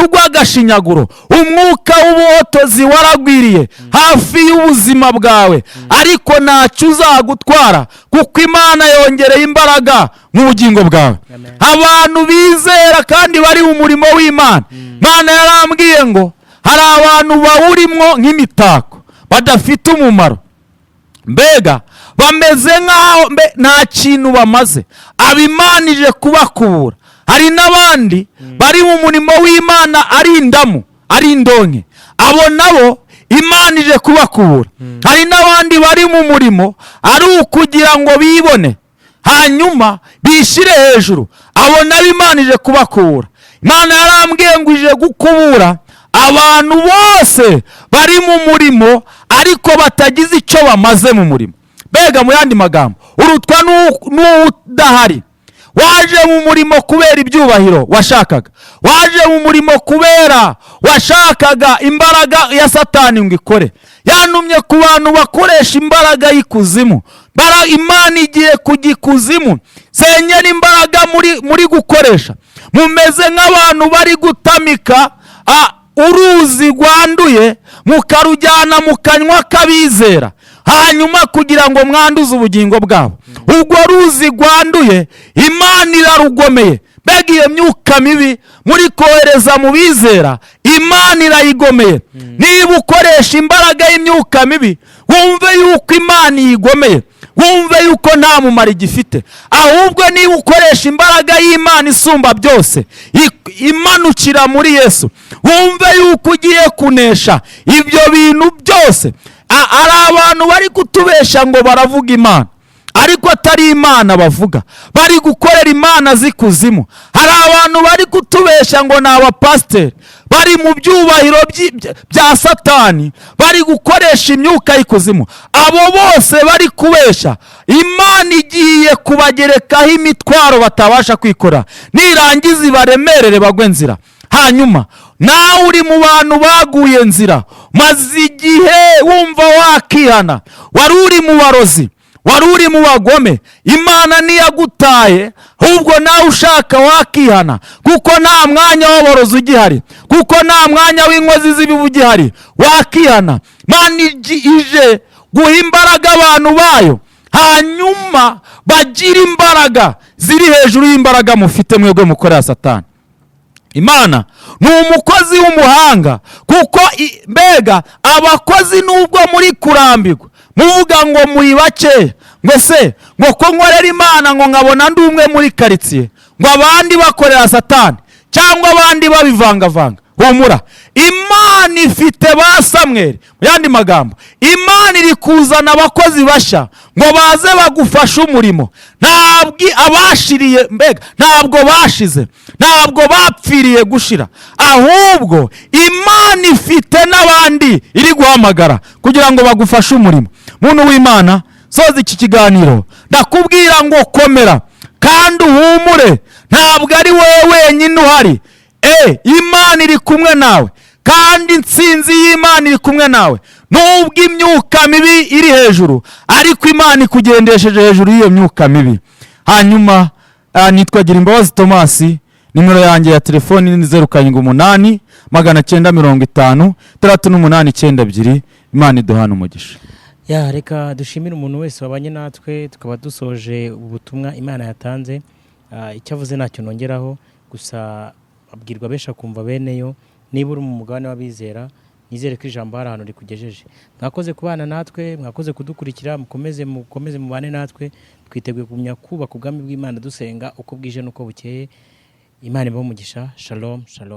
urw'agashinyaguro, umwuka w'ubuhotozi waragwiriye hafi y'ubuzima bwawe, ariko ntacyo uzagutwara kuko Imana yongereye imbaraga mu bugingo bwawe. Abantu bizera kandi bari mu murimo w'Imana, Imana yarambwiye ngo hari abantu bawurimwo nk'imitako badafite umumaro, mbega bameze nk'aho nta kintu bamaze, abimanije kubakubura. Hari n'abandi bari mu murimo w'Imana ari indamu, ari indonke, abo nabo Imana ije kubakubura. Hari n'abandi bari mu murimo ari ukugira ngo bibone hanyuma bishyire hejuru, abo nabo Imana ije kubakubura. Imana yarambwiye ngo ije gukubura abantu bose bari mu murimo ariko batagize icyo bamaze mu murimo. Mbega mu yandi magambo, urutwa n'udahari, waje mu murimo kubera ibyubahiro washakaga, waje mu murimo kubera washakaga imbaraga ya Satani ngo ikore. Yantumye ku bantu bakoresha imbaraga y'ikuzimu. Imana igiye kujya ikuzimu. Senyera imbaraga muri gukoresha. Mumeze nk'abantu bari gutamika uruzi rwanduye mukarujyana mu kanwa k'abizera, hanyuma kugira ngo mwanduze ubugingo bwabo. Ubwo ruzi rwanduye Imana irarugomeye. Mbega iyo myuka mibi muri kohereza mu bizera, Imana irayigomeye. Niba ukoresha imbaraga y'imyuka mibi, wumve yuko Imana yigomeye, wumve yuko nta mumaro igifite. Ahubwo niba ukoresha imbaraga y'Imana isumba byose, imanukira muri Yesu, wumve yuko ugiye kunesha ibyo bintu byose. Ari abantu bari kutubesha ngo baravuga Imana, ariko atari Imana bavuga, bari gukorera imana z'ikuzimu. Hari abantu bari kutubesha ngo ni abapasiteri, bari mu byubahiro bya Satani, bari gukoresha imyuka y'ikuzimu. Abo bose bari kubesha, Imana igiye kubagerekaho imitwaro batabasha kwikora, nirangiza ibaremerere bagwe nzira. Hanyuma nawe uri mu bantu baguye nzira, maze igihe wumva wakihana, wari uri mu barozi, wari uri mu bagome, Imana ntiyagutaye, ahubwo nawe ushaka wakihana, kuko nta mwanya w'aborozi ugihari, kuko nta mwanya w'inkozi z'ibibi ugihari. Wakihana. Imana ije guha imbaraga abantu bayo, hanyuma bagira imbaraga ziri hejuru y'imbaraga mufite mwebwe mukorera Satani. Imana ni umukozi w'umuhanga, kuko mbega abakozi nubwo muri kurambirwa muvuga ngo muri bake, ngo se ngo ko nkorera Imana ngo nkabona ndi umwe muri karitsiye, ngo abandi bakorera Satani cyangwa abandi babivangavanga. Humura, Imana ifite ba Samweli. Mu yandi magambo, Imana iri kuzana abakozi bashya ngo baze bagufashe umurimo. Ntabwo abashiriye, mbega ntabwo bashize, ntabwo bapfiriye gushira, ahubwo Imana ifite n'abandi iri guhamagara kugira ngo bagufashe umurimo. Muntu w'Imana, soza iki kiganiro ndakubwira ngo komera kandi uhumure, ntabwo ari wowe wenyine uhari. Imana iri kumwe nawe, kandi intsinzi y'Imana iri kumwe nawe. Nubwo imyuka mibi iri hejuru, ariko Imana ikugendesheje hejuru y'iyo myuka mibi. Hanyuma nitwa Girimbabazi Thomas, nimero yanjye ya telefoni ni 078 950 3892. Imana iduhana umugisha. Reka dushimire umuntu wese wabanye natwe, tukaba dusoje ubutumwa Imana yatanze. Icyo avuze ntacyo nongeraho, gusa abwirwa besha kumva beneyo. Niba uri mu mugabane w'abizera, nizere ko ijambo hari ahantu rikugejeje. Mwakoze kubana natwe, mwakoze kudukurikira, mukomeze mubane natwe. Twiteguye kumenya kubaka ubwami bw'Imana dusenga uko bwije n'uko bukeye. Imana ibahe umugisha. Shalom, shalom.